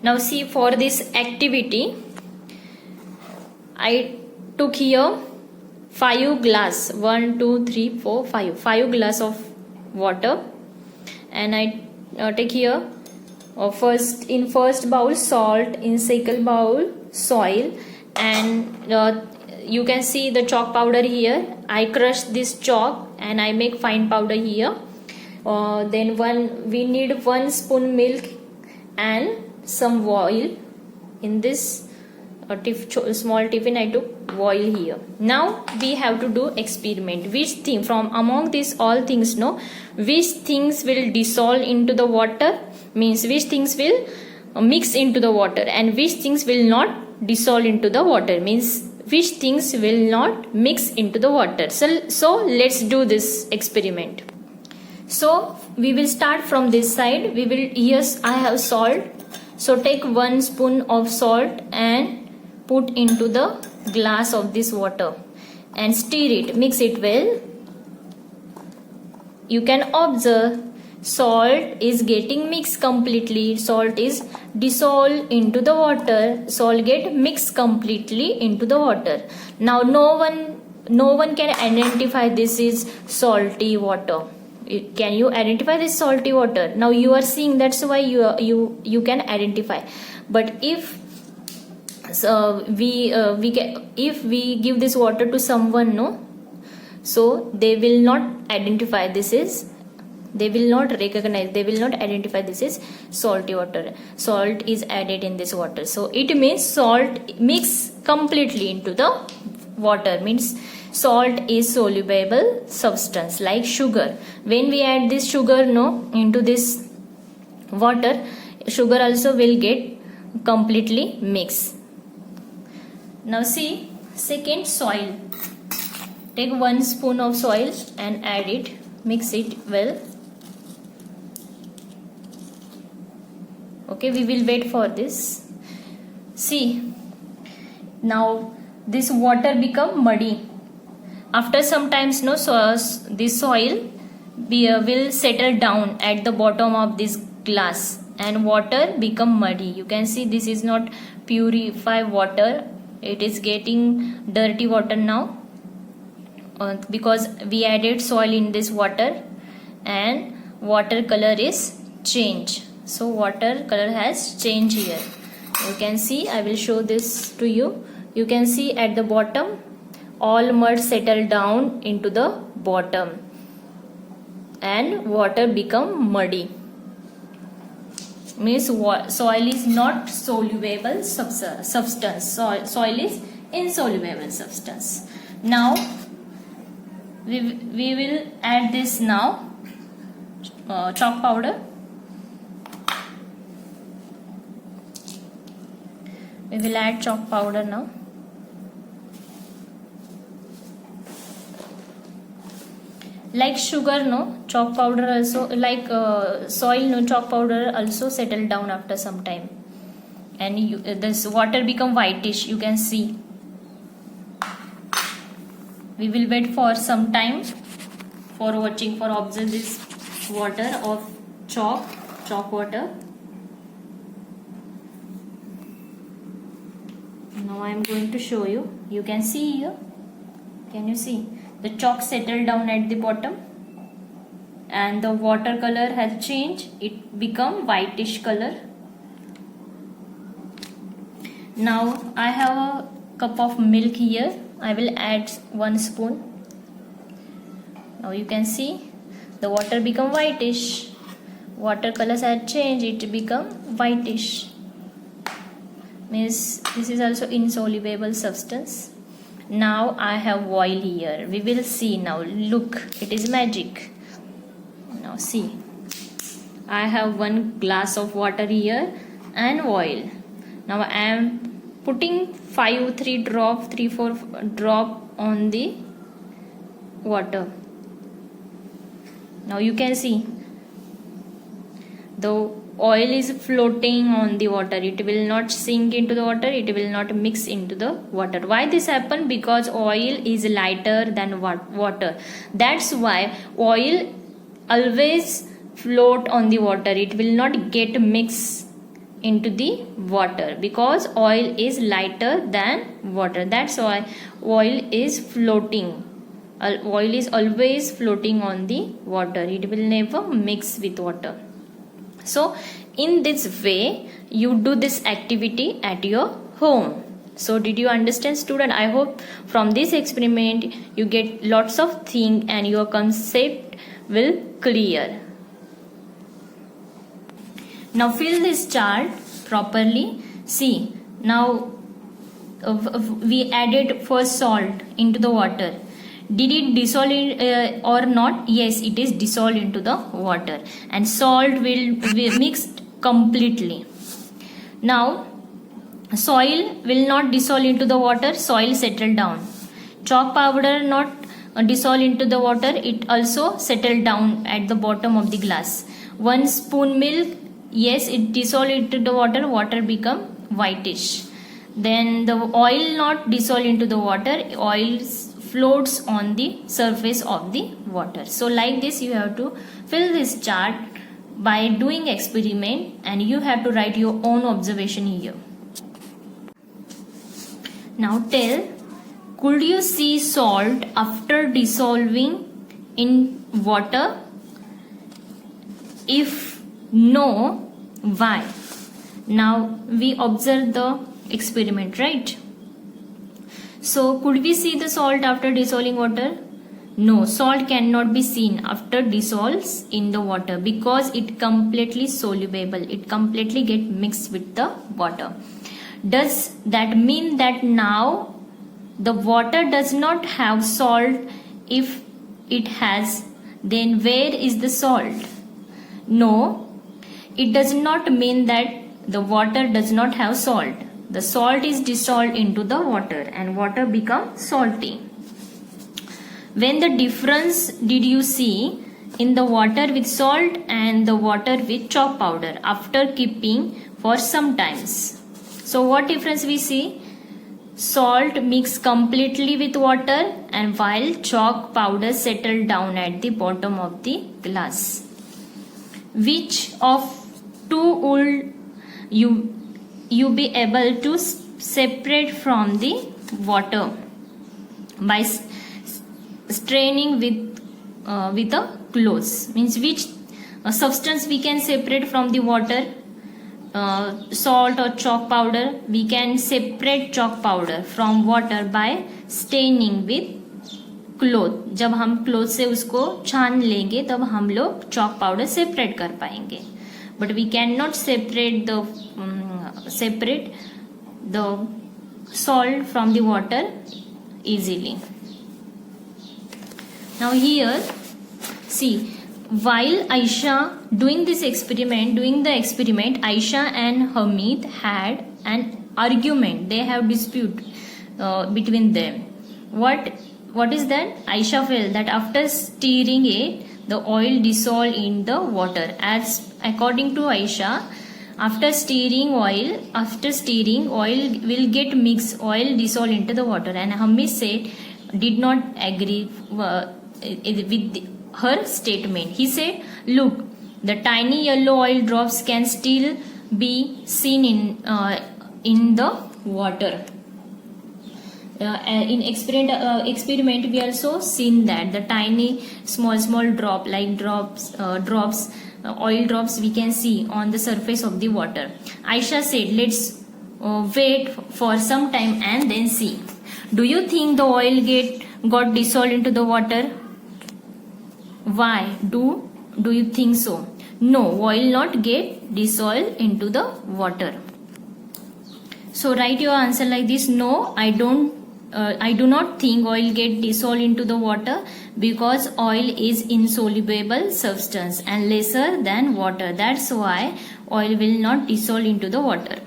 Now see, for this activity I took here 5 glass, 1 2 3 4 5 glass of water, and I take here first bowl salt, in second bowl soil, and you can see the chalk powder here. I crush this chalk and I make fine powder here. Then we need 1 spoon milk and some oil. In this small tiffin I took oil here. Now we have to do experiment. Which thing from among these all things, which things will dissolve into the water, means which things will mix into the water, and which things will not dissolve into the water, means which things will not mix into the water. So let's do this experiment. So we will start from this side. Yes, I have salt. So take 1 spoon of salt and put into the glass of this water and stir it, mix it well. You can observe salt is getting mixed completely. Salt is dissolved into the water. Salt get mixed completely into the water. Now no one can identify this is salty water. Can you identify this salty water? Now you are seeing, that's why you can identify. But if if we give this water to someone, so they will not identify this is, they will not recognize, they will not identify this is salty water. Salt is added in this water, so it means salt mix completely into the water, means salt is soluble substance like sugar. When we add this sugar into this water, sugar also will get completely mixed. Now see, second, soil. Take 1 spoon of soil and add it, mix it well. Okay, we will wait for this. See, now this water become muddy. After some times, this soil will settle down at the bottom of this glass and water become muddy. You can see this is not purified water. It is getting dirty water now because we added soil in this water, and water color is changed. So water color has changed here. You can see, I will show this to you. You can see at the bottom all mud settle down into the bottom and water become muddy, means soil is not soluble substance. Soil is insoluble substance. Now we will add this now chalk powder. We will add chalk powder now. Like sugar, chalk powder also, like soil, chalk powder also settle down after some time, and this water become whitish. You can see. We will wait for some time for watching, for observe this water of chalk water. Now I am going to show you. You can see here. Can you see? The chalk settled down at the bottom and the water color has changed. It become whitish color. Now I have a cup of milk here. I will add 1 spoon. Now you can see the water become whitish. Water colors had changed. It become whitish. Means this is also insoluble substance. Now I have oil here. We will see now. Look, it is magic. Now see, I have 1 glass of water here and oil. Now I am putting 4 drop on the water. Now you can see the oil is floating on the water. It will not sink into the water. It will not mix into the water. Why this happen? Because oil is lighter than water. That's why oil always float on the water. It will not get mixed into the water, because oil is lighter than water. That's why oil is floating. Oil is always floating on the water. It will never mix with water. So in this way you do this activity at your home. So did you understand, student? I hope from this experiment you get lots of things and your concept will clear. Now fill this chart properly. See, now we added first salt into the water. Did it dissolve or not? Yes, it is dissolved into the water, and salt will be mixed completely. Now soil will not dissolve into the water, soil settle down. Chalk powder not dissolve into the water, it also settle down at the bottom of the glass. 1 spoon milk, yes, it dissolve into the water, water become whitish. Then the oil not dissolve into the water, oil floats on the surface of the water. So like this you have to fill this chart by doing experiment, and you have to write your own observation here. Now tell, could you see salt after dissolving in water? If no, why? Now we observe the experiment, right? So could we see the salt after dissolving water? No, salt cannot be seen after dissolves in the water, because it completely soluble. It completely get mixed with the water. Does that mean that now the water does not have salt? If it has, then where is the salt? No, it does not mean that the water does not have salt. The salt is dissolved into the water and water becomes salty. When the difference did you see in the water with salt and the water with chalk powder after keeping for some times? So what difference we see? Salt mixed completely with water, and while chalk powder settled down at the bottom of the glass. Which of two would you be able to separate from the water? By straining with a cloth. Means which substance we can separate from the water? Salt or chalk powder. We can separate chalk powder from water by staining with cloth. जब हम cloth से उसको छान लेंगे तब हम लोग chalk powder separate कर पाएंगे. But we can not separate the salt from the water easily. Now here, see, while Aisha doing the experiment, Aisha and Hamid had an argument. They have dispute between them. What is that? Aisha felt that after stirring it, the oil dissolved in the water. As according to Aisha, after stirring oil will get mixed, oil dissolved into the water. And Hamid said did not agree with her statement. He said, look, the tiny yellow oil drops can still be seen in the water. In experiment we also seen that the tiny small drop like oil drops we can see on the surface of the water. Aisha said, let's wait for some time and then see. Do you think the oil got dissolved into the water? Why do you think so? No, oil not get dissolved into the water. So write your answer like this. No, I do not think oil get dissolved into the water, because oil is insoluble substance and lesser than water. That's why oil will not dissolve into the water.